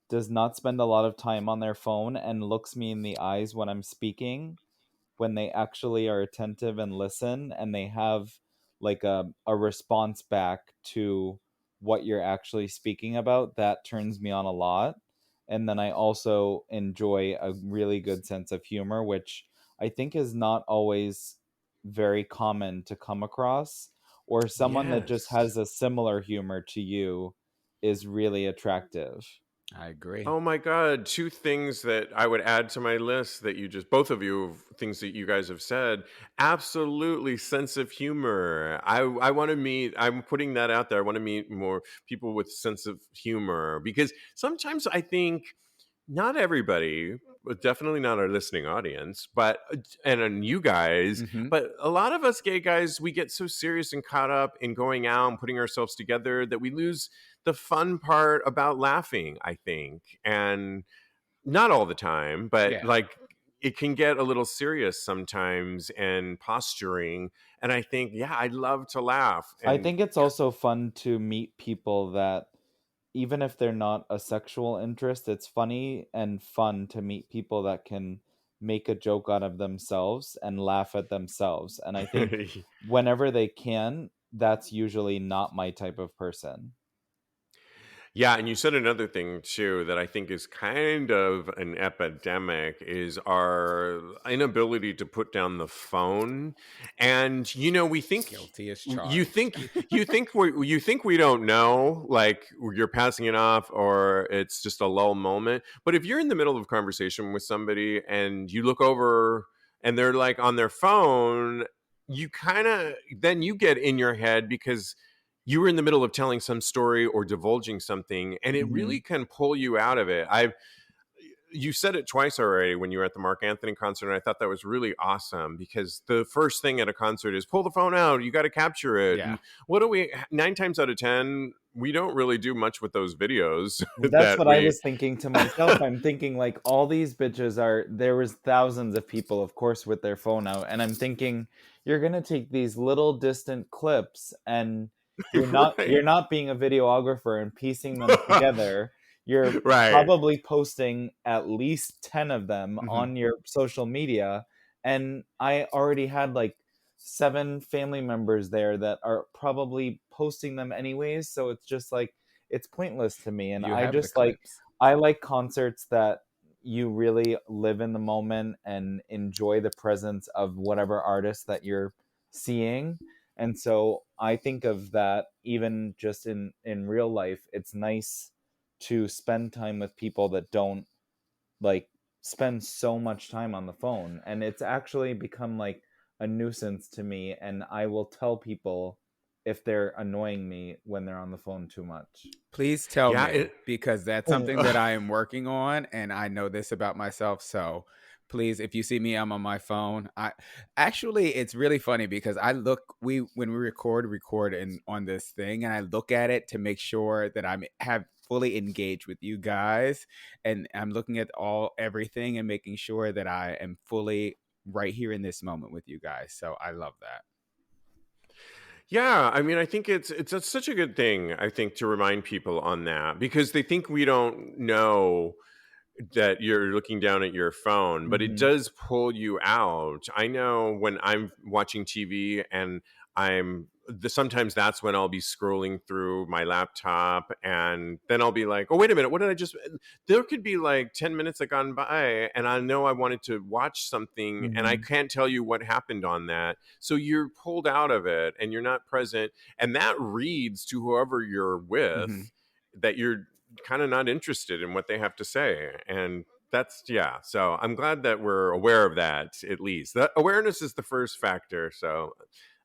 does not spend a lot of time on their phone and looks me in the eyes when I'm speaking, when they actually are attentive and listen, and they have like a response back to what you're actually speaking about. That turns me on a lot. And then I also enjoy a really good sense of humor, which I think is not always very common to come across, or someone that just Yes. has a similar humor to you is really attractive. I agree. Oh my God, two things that I would add to my list that both of you, things that you guys have said. Absolutely, sense of humor. I want to meet, I'm putting that out there. I want to meet more people with sense of humor, because sometimes I think not everybody, but definitely not our listening audience, but and you guys, Mhm. but a lot of us gay guys, we get so serious and caught up in going out and putting ourselves together that we lose the fun part about laughing, I think. And not all the time, but Yeah. like it can get a little serious sometimes, and posturing. And I think, yeah, I love to laugh. I And think it's also fun to meet people that, even if they're not a sexual interest, it's funny and fun to meet people that can make a joke out of themselves and laugh at themselves. And I think whenever they can, that's usually not my type of person. Yeah, and you said another thing too that I think is kind of an epidemic is our inability to put down the phone. And we think Guilty as you charged. think you think we don't know, like you're passing it off or it's just a lull moment. But if you're in the middle of a conversation with somebody and you look over and they're like on their phone, you kind of then you get in your head because you were in the middle of telling some story or divulging something, and it Mhm. really can pull you out of it. You said it twice already when you were at the Mark Anthony concert, and I thought that was really awesome because the first thing at a concert is pull the phone out, you got to capture it. Yeah. And what do we 9 times out of 10 we don't really do much with those videos That's that what I we was thinking to myself. I'm thinking like all these bitches there was thousands of people, of course, with their phone out, and I'm thinking you're gonna take these little distant clips and you're right. not being a videographer and piecing them together. You're Right. probably posting at least 10 of them Mhm. on your social media, and I already had like 7 family members there that are probably posting them anyways, so it's just like it's pointless to me. And You I have the just like clips. I like concerts that you really live in the moment and enjoy the presence of whatever artist that you're seeing. And so I think of that even just in real life. It's nice to spend time with people that don't like spend so much time on the phone, and it's actually become like a nuisance to me, and I will tell people if they're annoying me when they're on the phone too much. Please tell Yeah, me, because that's something that I am working on, and I know this about myself. So please, if you see me, I'm on my phone. It's really funny because when we record and on this thing, and I look at it to make sure that I'm have fully engaged with you guys, and I'm looking at everything and making sure that I am fully right here in this moment with you guys. So I love that. Yeah, I mean, I think it's such a good thing, I think, to remind people on that because they think we don't know that you're looking down at your phone, but it Hmm. does pull you out. I know when I'm watching TV and sometimes that's when I'll be scrolling through my laptop and then I'll be like, oh, wait a minute, what did I just, there could be like 10 minutes that gone by and I know I wanted to watch something and I Hmm. can't tell you what happened on that. So you're pulled out of it and you're not present. And that reads to whoever you're Hmm. with that you're kind of not interested in what they have to say. And that's, yeah. So I'm glad that we're aware of that, at least. That awareness is the first factor. So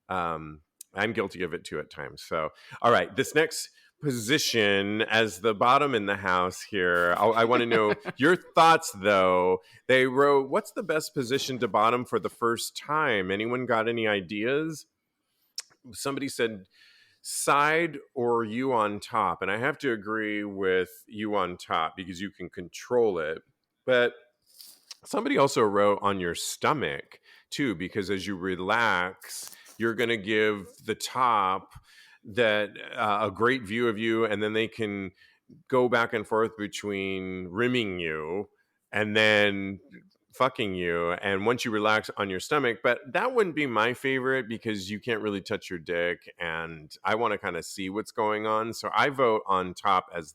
um, I'm guilty of it too at times. So, all right, this next position as the bottom in the house here, I want to know your thoughts, though. They wrote, what's the best position to bottom for the first time? Anyone got any ideas? Somebody said side or you on top. And I have to agree with you on top because you can control it. But somebody also wrote on your stomach too, because as you relax, you're going to give the top that a great view of you, and then they can go back and forth between rimming you and then fucking you. And once you relax on your stomach, but that wouldn't be my favorite because you can't really touch your dick and I want to kind of see what's going on. So I vote on top as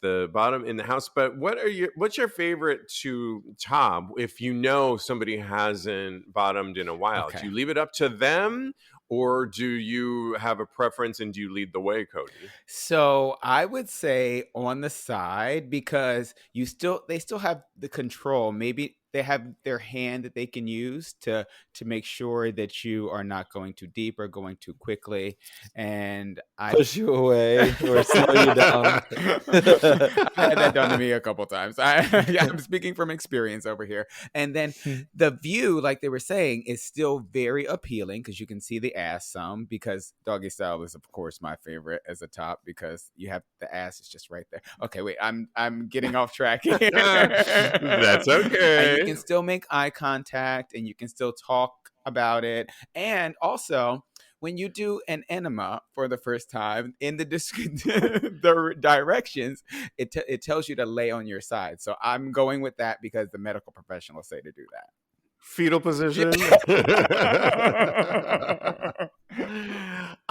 the bottom in the house. But what's your favorite to top if you know somebody hasn't bottomed in a while? Do Okay. you leave it up to them or do you have a preference and do you lead the way, Kodi? So I would say on the side because they still have the control. Maybe they have their hand that they can use to make sure that you are not going too deep or going too quickly. And Push you away or slow you down. I've had that done to me a couple times. I'm speaking from experience over here. And then the view, like they were saying, is still very appealing because you can see the ass some. Because doggy style is, of course, my favorite as a top because you have the ass is just right there. Okay, wait, I'm getting off track here. That's And you okay. can still make eye contact and you can still talk about it. And also, when you do an enema for the first time in the the directions, it tells you to lay on your side. So I'm going with that because the medical professionals say to do that. Fetal position.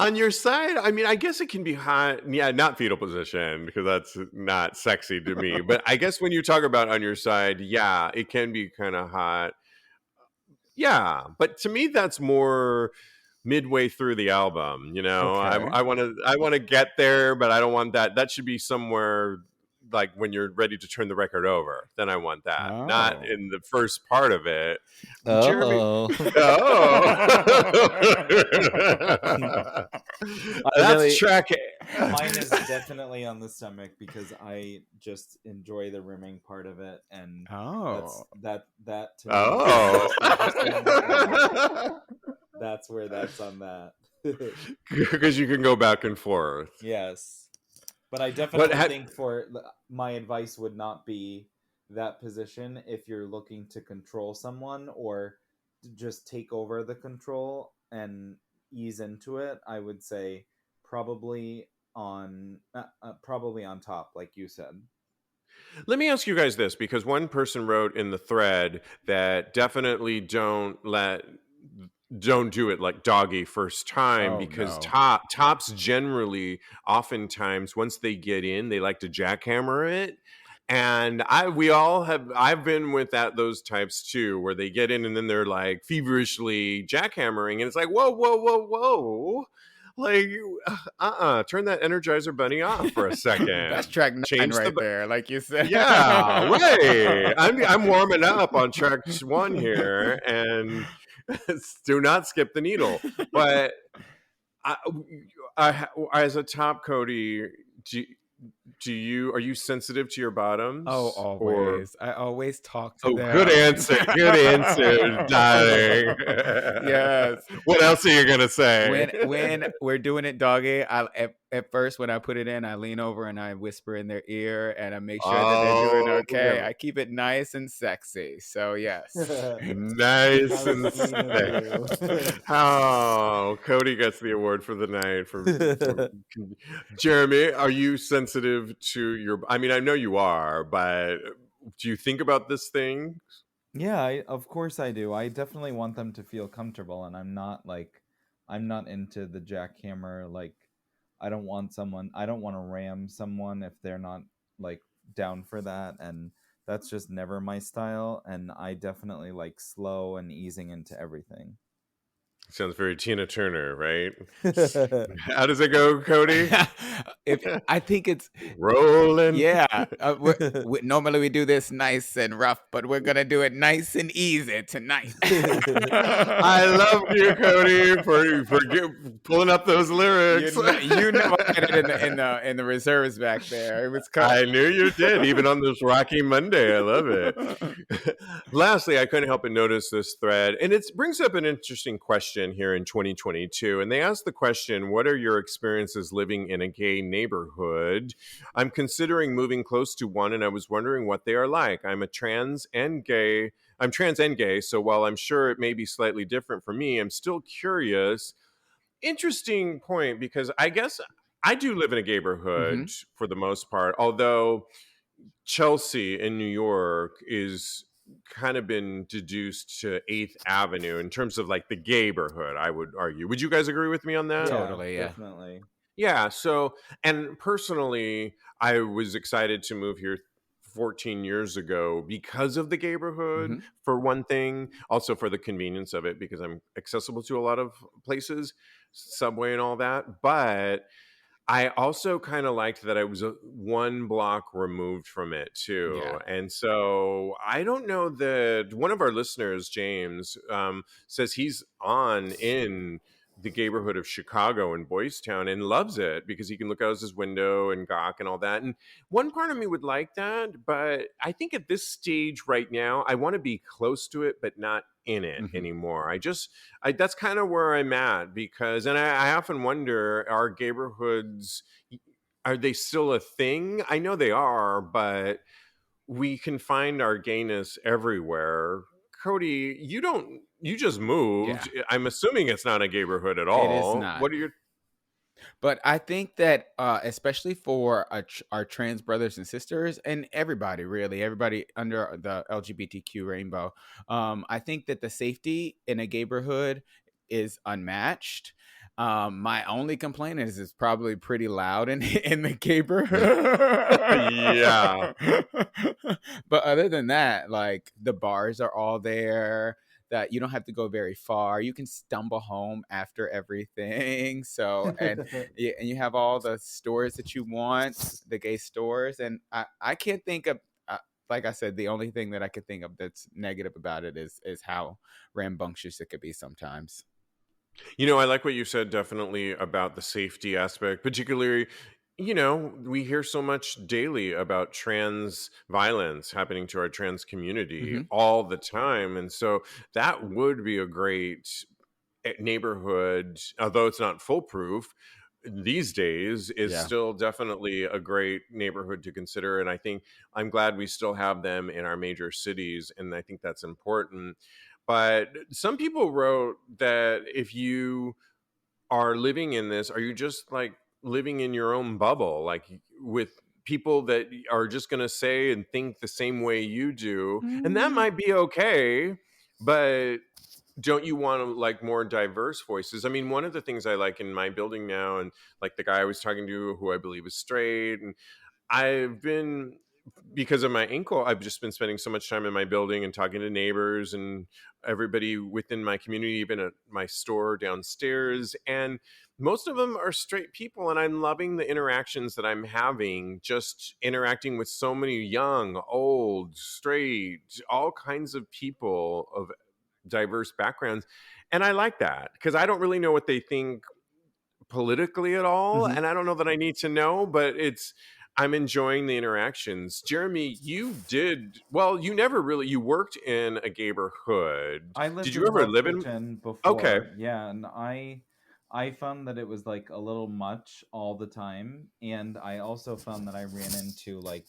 On your side, I mean, I guess it can be hot. Yeah, not fetal position because that's not sexy to me. But I guess when you talk about on your side, yeah, it can be kind of hot. Yeah, but to me, that's more midway through the album. You know, Okay. I want to get there, but I don't want that. That should be somewhere like when you're ready to turn the record over. Then I want that, not Oh. in the first part of it. Jeremy, Oh. that's really- track. Mine is definitely on the stomach because I just enjoy the rimming part of it, and Oh. that to me Oh. that's where that's on that. Because you can go back and forth. Yes, but I definitely had- think my advice would not be that position if you're looking to control someone or to just take over the control and ease into it. I would say probably on top, like you said. Let me ask you guys this, because one person wrote in the thread that definitely don't do it like doggy first time, Oh, because no. tops generally, oftentimes, once they get in, they like to jackhammer it. And I've been with those types too, where they get in and then they're like feverishly jackhammering, and it's like, whoa, whoa, whoa, whoa. Like, turn that Energizer Bunny off for a second. That's track 9 Change right there, like you said. Yeah, right. I'm warming up on track 1 here, and do not skip the needle. But as a top, Kodi, are you sensitive to your bottoms? Oh, always. I always talk to them. Good answer. Good answer, darling. Yes. What else are you gonna say? When we're doing it doggy, at first when I put it in, I lean over and I whisper in their ear and I make sure that they're doing okay. I keep it nice and sexy. So yes. Nice and sexy. Oh, Kodi gets the award for the night. Jeremy, are you sensitive to your? I mean, I know you are, but do you think about this thing? Yeah, of course I do. I definitely want them to feel comfortable, and I'm not into the jackhammer. Like, I don't want to ram someone if they're not like down for that, and that's just never my style. And I definitely like slow and easing into everything. Sounds very Tina Turner, right? How does it go, Kodi? I think it's rolling. Yeah, normally we do this nice and rough, but we're gonna do it nice and easy tonight. I love you, Kodi, for pulling up those lyrics. You know I had it in the reserves back there. It was. I knew you did, even on this Rocky Monday. I love it. Lastly, I couldn't help but notice this thread, and it brings up an interesting question here in 2022. And they asked the question, "What are your experiences living in a gay neighborhood? I'm considering moving close to one, and I was wondering what they are like. I'm trans and gay, so while I'm sure it may be slightly different for me, I'm still curious." Interesting point, because I guess I do live in a gayborhood for the most part, although Chelsea in New York is kind of been deduced to 8th Avenue in terms of like the gayborhood, I would argue. Would you guys agree with me on that? Totally, yeah. Definitely. Yeah, so, and personally, I was excited to move here 14 years ago because of the gayborhood, for one thing, also for the convenience of it, because I'm accessible to a lot of places, subway and all that. But I also kind of liked that I was 1 block removed from it too. Yeah. And so I don't know that one of our listeners, James, says he's in the gayborhood of Chicago and Boys Town and loves it because he can look out his window and gawk and all that. And one part of me would like that, but I think at this stage right now, I want to be close to it, but not in it anymore. That's kind of where I'm at, because, and I often wonder, are gayborhoods, are they still a thing? I know they are, but we can find our gayness everywhere. Kodi, you just moved. Yeah. I'm assuming it's not a gayborhood at all. It is not. What are your... But I think that especially for our trans brothers and sisters, and everybody under the LGBTQ rainbow, I think that the safety in a gayborhood is unmatched. My only complaint is it's probably pretty loud in the neighborhood. Yeah. But other than that, like the bars are all there. That you don't have to go very far. You can stumble home after everything. So and you have all the stores that you want, the gay stores, and I can't think of. Like I said, the only thing that I could think of that's negative about it is how rambunctious it could be sometimes. I like what you said definitely about the safety aspect, particularly, we hear so much daily about trans violence happening to our trans community Hmm. all the time. And so that would be a great neighborhood, although it's not foolproof these days, is Yeah. still definitely a great neighborhood to consider. And I think I'm glad we still have them in our major cities. And I think that's important. But some people wrote that if you are living in this, are you just like living in your own bubble, like with people that are just going to say and think the same way you do? And that Mm. might be okay, but don't you want to like more diverse voices? I mean, one of the things I like in my building now, and like the guy I was talking to who I believe is straight, and I've been, because of my ankle, I've just been spending so much time in my building and talking to neighbors and everybody within my community, even at my store downstairs. And most of them are straight people. And I'm loving the interactions that I'm having, just interacting with so many young, old, straight, all kinds of people of diverse backgrounds. And I like that because I don't really know what they think politically at all, Mhm. and I don't know that I need to know, but I'm enjoying the interactions. Jeremy, you never really, you worked in a neighborhood. I Did lived you in ever West live in? Kitchen Okay. before, yeah, and I found that it was like a little much all the time, and I also found that I ran into like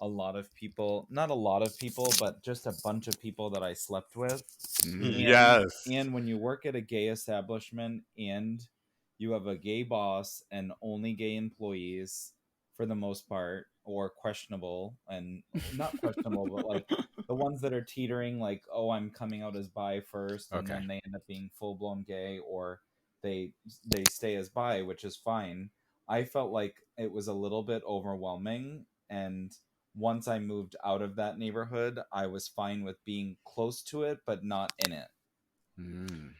a lot of people, not a lot of people, but just a bunch of people that I slept with. Mm. and Yes. and when you work at a gay establishment and you have a gay boss and only gay employees for the most part, or questionable, and not questionable, but like the ones that are teetering, like, oh, I'm coming out as bi first, and Okay. then they end up being full-blown gay, or they stay as bi, which is fine. I felt like it was a little bit overwhelming, and once I moved out of that neighborhood, I was fine with being close to it, but not in it. Mm.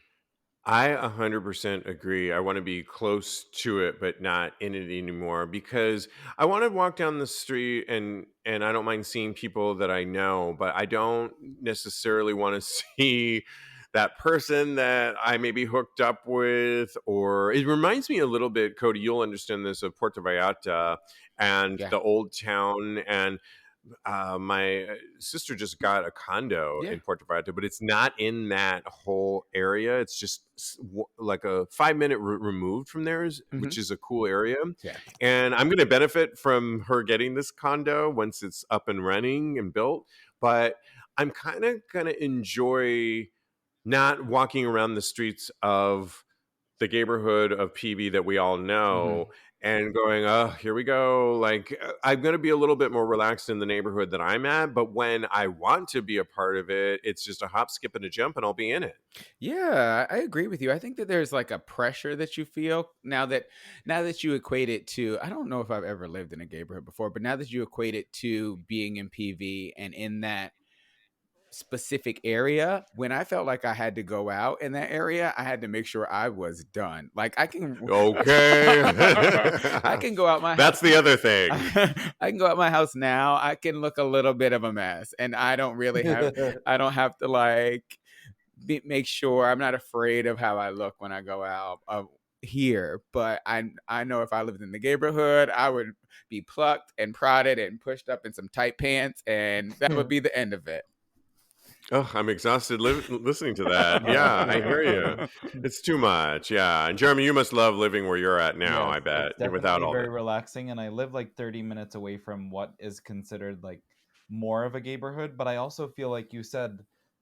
I 100% agree. I want to be close to it, but not in it anymore because I want to walk down the street and I don't mind seeing people that I know, but I don't necessarily want to see that person that I maybe hooked up with. Or it reminds me a little bit, Kodi, you'll understand this, of Puerto Vallarta and Yeah. the old town. And my sister just got a condo Yeah. in Puerto Vallarta, but it's not in that whole area. It's just like a 5 minute removed from theirs, Hmm. which is a cool area. Yeah. And I'm going to benefit from her getting this condo once it's up and running and built. But I'm kind of going to enjoy not walking around the streets of the neighborhood of PV that we all know Hmm. and going, oh, here we go. Like, I'm going to be a little bit more relaxed in the neighborhood that I'm at. But when I want to be a part of it, it's just a hop, skip, and a jump, and I'll be in it. Yeah, I agree with you. I think that there's like a pressure that you feel now that you equate it to, I don't know if I've ever lived in a neighborhood before, but now that you equate it to being in PV and in that specific area, when I felt like I had to go out in that area, I had to make sure I was done. Like I can Okay. I can go out my house. That's the other thing. I can go out my house now. I can look a little bit of a mess and I don't have to like make sure. I'm not afraid of how I look when I go out here, but I know if I lived in the neighborhood, I would be plucked and prodded and pushed up in some tight pants, and that would be the end of it. Oh, I'm exhausted listening to that. Yeah, I hear you. It's too much. Yeah. And Jeremy, you must love living where you're at now, Yes, I bet, it's without definitely all very that. relaxing, and I live like 30 minutes away from what is considered like more of a neighborhood, but I also feel like you said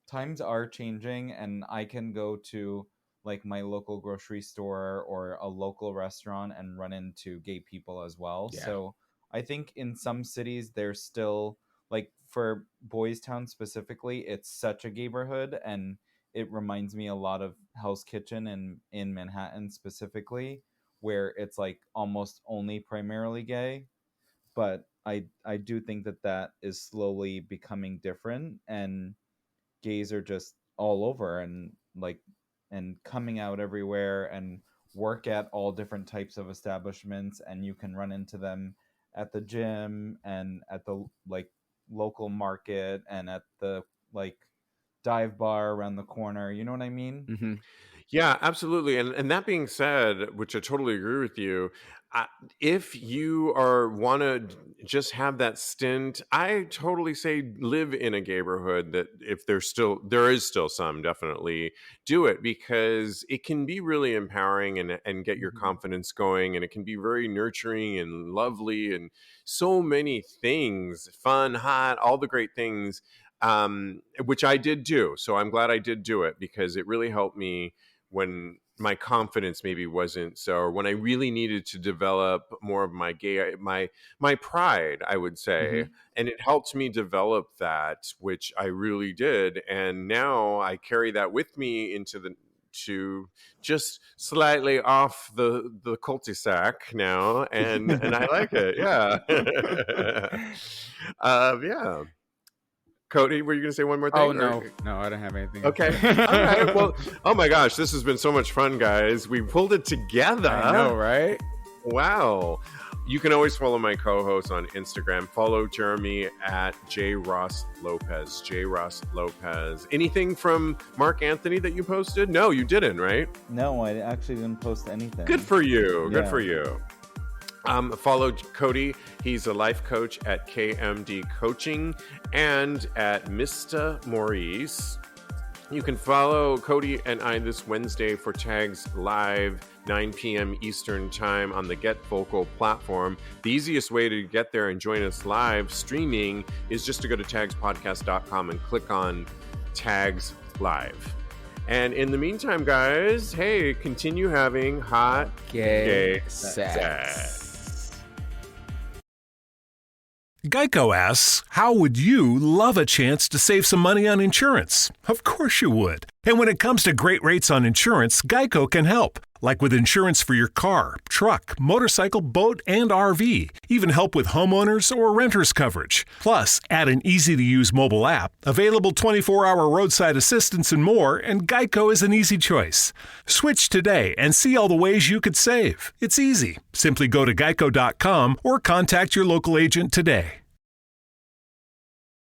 times are changing, and I can go to like my local grocery store or a local restaurant and run into gay people as well. Yeah. So I think in some cities there's still, like for Boys Town specifically, it's such a neighborhood, and it reminds me a lot of Hell's Kitchen in Manhattan specifically, where it's like almost only primarily gay. But I do think that is slowly becoming different, and gays are just all over and like and coming out everywhere and work at all different types of establishments, and you can run into them at the gym and at the like local market and at the like dive bar around the corner. You know what I mean? Mm-hmm. Yeah, absolutely. And that being said, which I totally agree with you, if you want to just have that stint, I totally say live in a gayborhood. That if there is still some, definitely do it, because it can be really empowering and get your confidence going, and it can be very nurturing and lovely and so many things, fun, hot, all the great things, which I did do. So I'm glad I did do it, because it really helped me when my confidence maybe wasn't so, or when I really needed to develop more of my my pride, I would say. And it helped me develop that, which I really did. And now I carry that with me to just slightly off the cul-de-sac now, and I like it. Yeah. Yeah. Kodi, were you going to say one more thing? Oh, no, I don't have anything. Okay. All right. Well, oh my gosh, this has been so much fun, guys. We pulled it together. I know, right? Wow. You can always follow my co-host on Instagram. Follow Jeremy at JRossLopez. JRossLopez. Anything from Mark Anthony that you posted? No, you didn't, right? No, I actually didn't post anything. Good for you. Good Yeah. for you. Follow Kodi. He's a life coach at KMD Coaching and at Mr. Maurice. You can follow Kodi and I this Wednesday for Tags Live, 9 p.m. Eastern Time on the Get Vocal platform. The easiest way to get there and join us live streaming is just to go to TAGSPodcast.com and click on Tags Live. And in the meantime, guys, hey, continue having hot gay sex. Geico asks, how would you love a chance to save some money on insurance? Of course you would. And when it comes to great rates on insurance, Geico can help. Like with insurance for your car, truck, motorcycle, boat, and RV. Even help with homeowners or renters coverage. Plus, add an easy-to-use mobile app, available 24-hour roadside assistance and more, and Geico is an easy choice. Switch today and see all the ways you could save. It's easy. Simply go to geico.com or contact your local agent today.